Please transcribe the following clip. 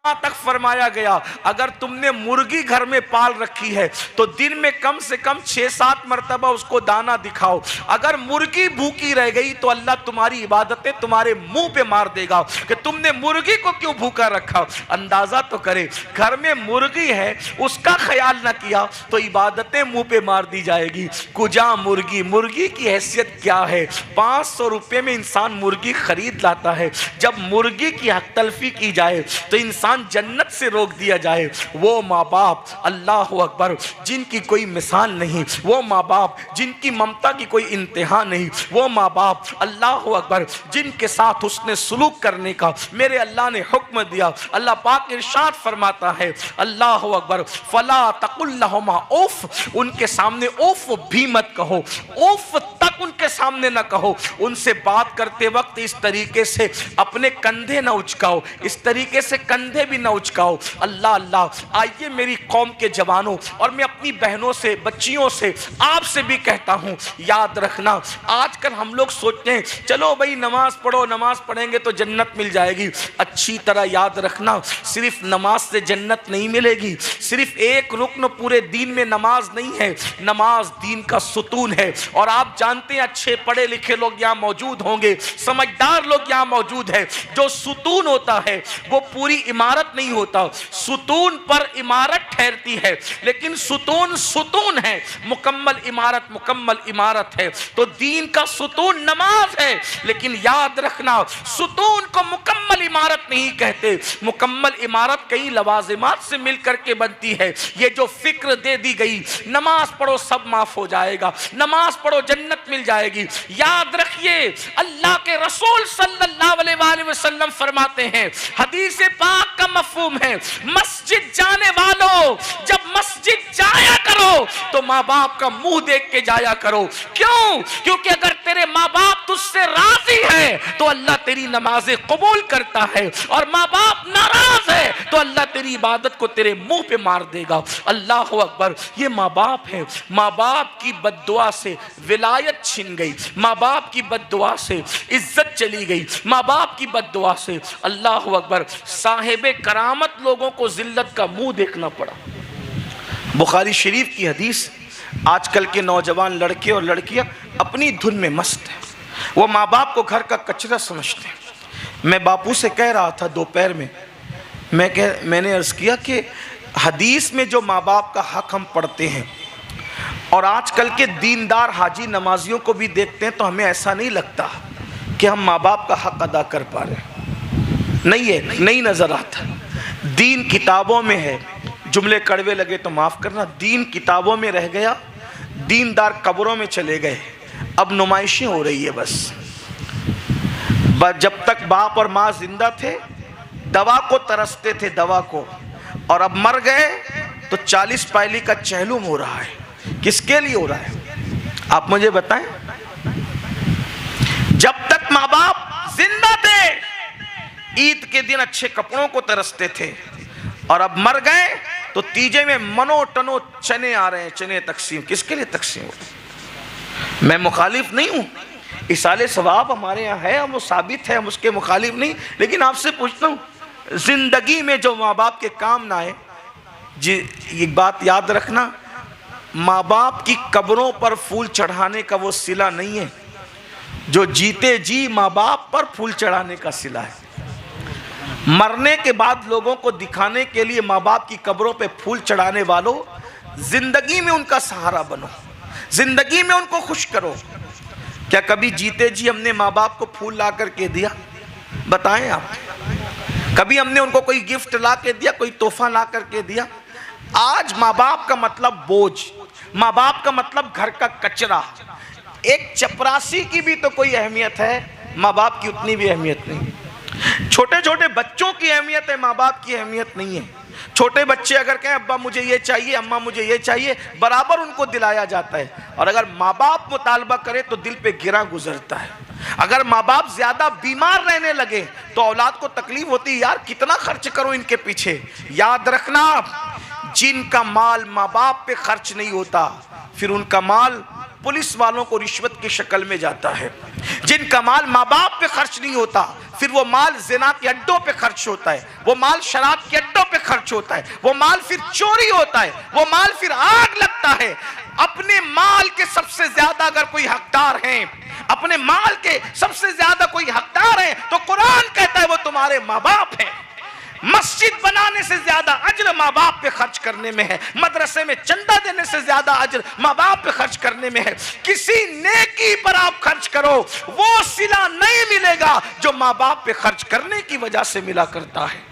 यहाँ तक फरमाया गया अगर तुमने मुर्गी घर में पाल रखी है तो दिन में कम से कम 6-7 मरतबा उसको दाना दिखाओ। अगर मुर्गी भूखी रह गई तो अल्लाह तुम्हारी इबादतें तुम्हारे मुंह पे मार देगा कि तुमने मुर्गी को क्यों भूखा रखा। अंदाजा तो करे, घर में मुर्गी है उसका ख्याल ना किया तो इबादतें मुंह पे मार दी जाएगी। कुजा मुर्गी, मुर्गी की हैसियत क्या है। 500 रुपये में इंसान मुर्गी खरीद लाता है। जब मुर्गी की हक तलफी की जाए तो इंसान जन्नत से रोक दिया जाए। वो माँ बाप अल्लाह अकबर जिनकी कोई मिसाल नहीं, वो माँ बाप जिनकी ममता की कोई इंतहा नहीं, वो माँ बाप अल्लाह अकबर जिनके साथ उसने सुलूक करने का मेरे अल्लाह ने हुक्म दिया। अल्लाह पाक इरशाद फरमाता है अल्लाह अकबर फला तकुल्लहुमा उफ, उनके सामने उफ भी मत कहो, उफ तक उनके सामने ना कहो। उनसे बात करते वक्त इस तरीके से अपने कंधे ना उचकाओ, इस तरीके से कंधे भी ना उचकाओ। अल्लाह अल्लाह। आइए मेरी कौम के जवानों और मैं अपनी बहनों से, बच्चियों से, आपसे भी कहता हूं, याद रखना आजकल हम लोग सोचते हैं चलो भाई नमाज पढ़ो, नमाज पढ़ेंगे तो जन्नत मिल जाएगी। अच्छी तरह याद रखना सिर्फ नमाज से जन्नत नहीं मिलेगी। सिर्फ एक रुकन पूरे दीन में नमाज नहीं है, नमाज दीन का सुतून है। और आप जानते हैं अच्छे पढ़े लिखे लोग यहाँ मौजूद होंगे, समझदार लोग यहाँ मौजूद है। जो सुतून होता है वो पूरी इमारत नहीं होता, सुतून पर इमारत ठहरती है, लेकिन सुतून सुतून है, मुकम्मल इमारत है। तो दीन का सुतून नमाज है, लेकिन याद रखना सुतून को मुकम्मल इमारत नहीं कहते। मुकम्मल इमारत कई लवाजिमात से मिलकर के बनती है। ये जो फिक्र दे दी गई नमाज पढ़ो सब माफ हो जाएगा, नमाज पढ़ो जन्नत मिल जाएगी, याद रखिए अल्लाह के रसूल सल्लल्लाहु अलैहि वसल्लम फरमाते हैं, हदीस पाक का मफहूम है, मस्जिद जाने वालों जब मस्जिद जाया करो तो माँ बाप का मुंह देख के जाया करो। क्यों? क्योंकि अगर तेरे माँ बाप तुझसे राजी है तो अल्लाह तेरी नमाजें कबूल करता है, और माँ बाप नाराज है तो अल्लाह तेरी इबादत को तेरे मुंह पे मार देगा। अल्लाह अकबर। ये माँ बाप है, माँ बाप की बद्दुआ से विलायत छिन गई, माँ बाप की बद्दुआ से इज्जत चली गई, माँ बाप की बद्दुआ से अल्लाह अकबर साहिबे करामत लोगों को जिल्लत का मुंह देखना पड़ा। बुखारी शरीफ की हदीस। आजकल के नौजवान लड़के और लड़कियां अपनी धुन में मस्त हैं, वो माँ बाप को घर का कचरा समझते हैं। मैं बापू से कह रहा था दोपहर में, मैंने अर्ज़ किया कि हदीस में जो माँ बाप का हक हम पढ़ते हैं और आजकल के दीनदार हाजी नमाजियों को भी देखते हैं तो हमें ऐसा नहीं लगता कि हम माँ बाप का हक अदा कर पा रहे हैं। नहीं है, नहीं नज़र आता। दीन किताबों में है, जुमले कड़वे लगे तो माफ़ करना, दीन किताबों में रह गया, दीनदार कब्रों में चले गए। अब नुमाइशें हो रही है बस। जब तक बाप और माँ जिंदा थे दवा को तरसते थे, दवा को, और अब मर गए तो 40 पायली का चहलुम हो रहा है। किसके लिए हो रहा है आप मुझे बताएं? जब तक माँ बाप जिंदा थे ईद के दिन अच्छे कपड़ों को तरसते थे, और अब मर गए तो तीजे में मनो टनो चने आ रहे हैं, चने तकसीम। किसके लिए तकसीम हो? मैं मुखालिफ नहीं हूँ, इसाले सवाब हमारे यहाँ है, हम वो साबित है, हम उसके मुखालिफ नहीं। लेकिन आपसे पूछता हूँ, जिंदगी में जो माँ बाप के काम ना आए, जी ये बात याद रखना, माँ बाप की कब्रों पर फूल चढ़ाने का वो सिला नहीं है जो जीते जी माँ बाप पर फूल चढ़ाने का सिला है। मरने के बाद लोगों को दिखाने के लिए माँ बाप की कब्रों पे फूल चढ़ाने वालों, जिंदगी में उनका सहारा बनो, जिंदगी में उनको खुश करो। क्या कभी जीते जी हमने माँ बाप को फूल ला करके दिया? बताएं आप, कभी हमने उनको कोई गिफ्ट ला के दिया, कोई तोहफा ला करके दिया? आज माँ बाप का मतलब बोझ, माँ बाप का मतलब घर का कचरा। एक चपरासी की भी तो कोई अहमियत है, माँ बाप की उतनी भी अहमियत नहीं। छोटे छोटे बच्चों की अहमियत है, माँ बाप की अहमियत नहीं है। छोटे बच्चे अगर कहें अब्बा मुझे ये चाहिए, अम्मा मुझे ये चाहिए, बराबर उनको दिलाया जाता है। और अगर माँ बाप मुतालबा करे तो दिल पे गिरा गुजरता है। अगर माँ बाप ज्यादा बीमार रहने लगे तो औलाद को तकलीफ होती है, यार कितना खर्च करो इनके पीछे। याद रखना, जिनका माल माँ बाप पे खर्च नहीं होता, फिर उनका माल पुलिस वालों को रिश्वत की शक्ल में जाता है। जिनका माल माँ बाप पे खर्च नहीं होता, फिर वो माल जिना के अड्डों पे खर्च होता है, वो माल शराब के अड्डों पे खर्च होता है, वो माल फिर चोरी होता है, वो माल फिर आग लगता है। अपने माल के सबसे ज्यादा अगर कोई हकदार हैं, अपने माल के सबसे ज्यादा कोई हकदार है तो कुरान कहता है वो तुम्हारे माँ बाप हैं। मस्जिद बनाने से ज्यादा अज्र माँ बाप पे खर्च करने में है, मदरसे में चंदा देने से ज्यादा अज्र माँ बाप पे खर्च करने में है। किसी नेकी पर आप खर्च करो, वो सिला नहीं मिलेगा जो माँ बाप पे खर्च करने की वजह से मिला करता है।